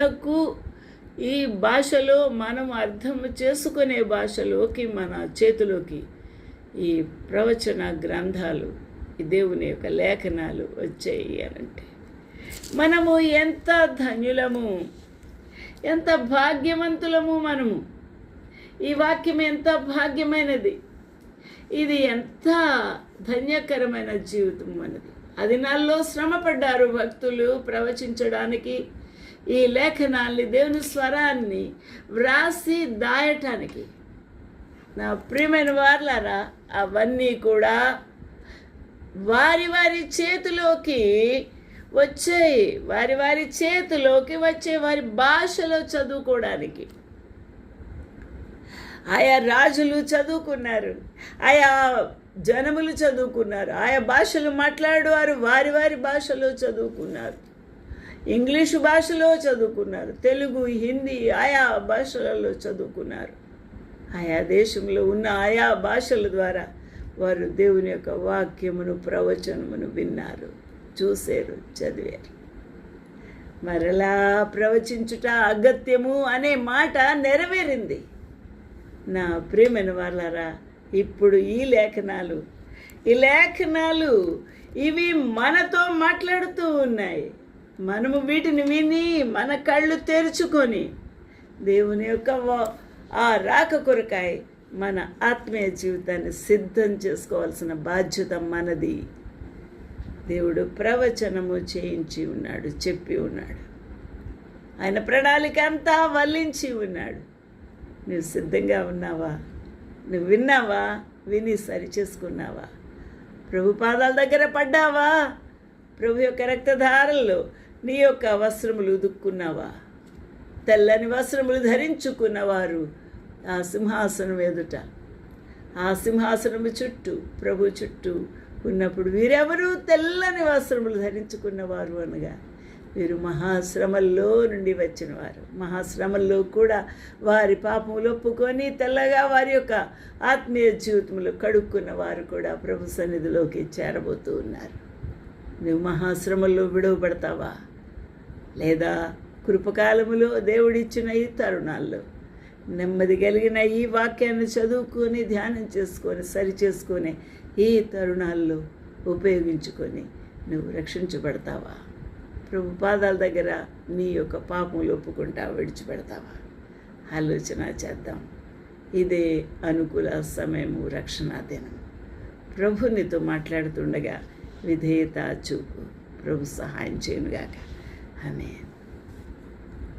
మనకు ఈ భాషలో మనం అర్థం చేసుకునే భాషలోకి మన చేతిలోకి ఈ ప్రవచన గ్రంథాలు, ఈ దేవుని యొక్క లేఖనాలు వచ్చాయి అనంటే మనము ఎంత ధన్యులము, ఎంత భాగ్యవంతులము. మనము ఈ వాక్యం ఎంత భాగ్యమైనది, ఇది ఎంత ధన్యకరమైన జీవితం మనది. అది నాలో శ్రమపడ్డారు భక్తులు ప్రవచించడానికి, ఈ లేఖనాల్ని, దేవుని స్వరాన్ని వ్రాసి దాయటానికి. నా ప్రియమైన వార్లారా, అవన్నీ కూడా వారి వారి చేతిలోకి వచ్చాయి, వారి చేతిలోకి వచ్చే వారి భాషలో చదువుకోవడానికి. ఆయా రాజులు చదువుకున్నారు, ఆయా జనములు చదువుకున్నారు, ఆయా భాషలు మాట్లాడేవారు వారి భాషలో చదువుకున్నారు, ఇంగ్లీషు భాషలో చదువుకున్నారు, తెలుగు, హిందీ ఆయా భాషలలో చదువుకున్నారు. ఆయా దేశంలో ఉన్న ఆయా భాషల ద్వారా వారు దేవుని యొక్క వాక్యమును, ప్రవచనమును విన్నారు, చూశారు, చదివారు. మరలా ప్రవచించుట అగత్యము అనే మాట నెరవేరింది. నా ప్రియమైన వాళ్ళారా, ఇప్పుడు ఈ లేఖనాలు ఇవి మనతో మాట్లాడుతూ ఉన్నాయి. మనము వీటిని విని మన కళ్ళు తెరుచుకొని దేవుని యొక్క ఆ రాక కొరకాయ మన ఆత్మీయ జీవితాన్ని సిద్ధం చేసుకోవాల్సిన బాధ్యత మనది. దేవుడు ప్రవచనము చేయించి ఉన్నాడు, చెప్పి ఉన్నాడు, ఆయన ప్రణాళిక అంతా వల్లించి ఉన్నాడు. నువ్వు సిద్ధంగా ఉన్నావా? నువ్వు విన్నావా? విని సరి చేసుకున్నావా? ప్రభు పాదాల దగ్గర పడ్డావా? ప్రభు యొక్క రక్తధారల్లో నీ యొక్క వస్త్రములు ఉదుక్కున్నావా? తెల్లని వస్త్రములు ధరించుకున్నవారు ఆ సింహాసనం ఎదుట, ఆ సింహాసనము చుట్టూ, ప్రభు చుట్టూ ఉన్నప్పుడు వీరెవరు? తెల్లని వస్త్రములు ధరించుకున్నవారు అనగా వీరు మహాశ్రమల్లో నుండి వచ్చిన వారు. మహాశ్రమల్లో కూడా వారి పాపములు ఒప్పుకొని తెల్లగా వారి యొక్క ఆత్మీయ జీవితంలో కడుక్కున్న వారు కూడా ప్రభు సన్నిధిలోకి చేరబోతూ ఉన్నారు. నువ్వు మహాశ్రమల్లో విడువబడతావా? లేదా కృపకాలములో దేవుడిచ్చిన ఈ తరుణాల్లో నెమ్మది కలిగిన ఈ వాక్యాన్ని చదువుకొని, ధ్యానం చేసుకొని, సరి చేసుకొని ఈ తరుణాల్లో ఉపయోగించుకొని నువ్వు రక్షించబడతావా? ప్రభు పాదాల దగ్గర నీ యొక్క పాపములు ఒప్పుకుంటావా? విడిచిపెడతావా? ఆలోచన చేద్దాం. ఇదే అనుకూల సమయము, రక్షణ దినం. ప్రభు నీతో మాట్లాడుతుండగా విధేయత చూపు. ప్రభు సహాయం చేయనుగాక. ఆమేన్.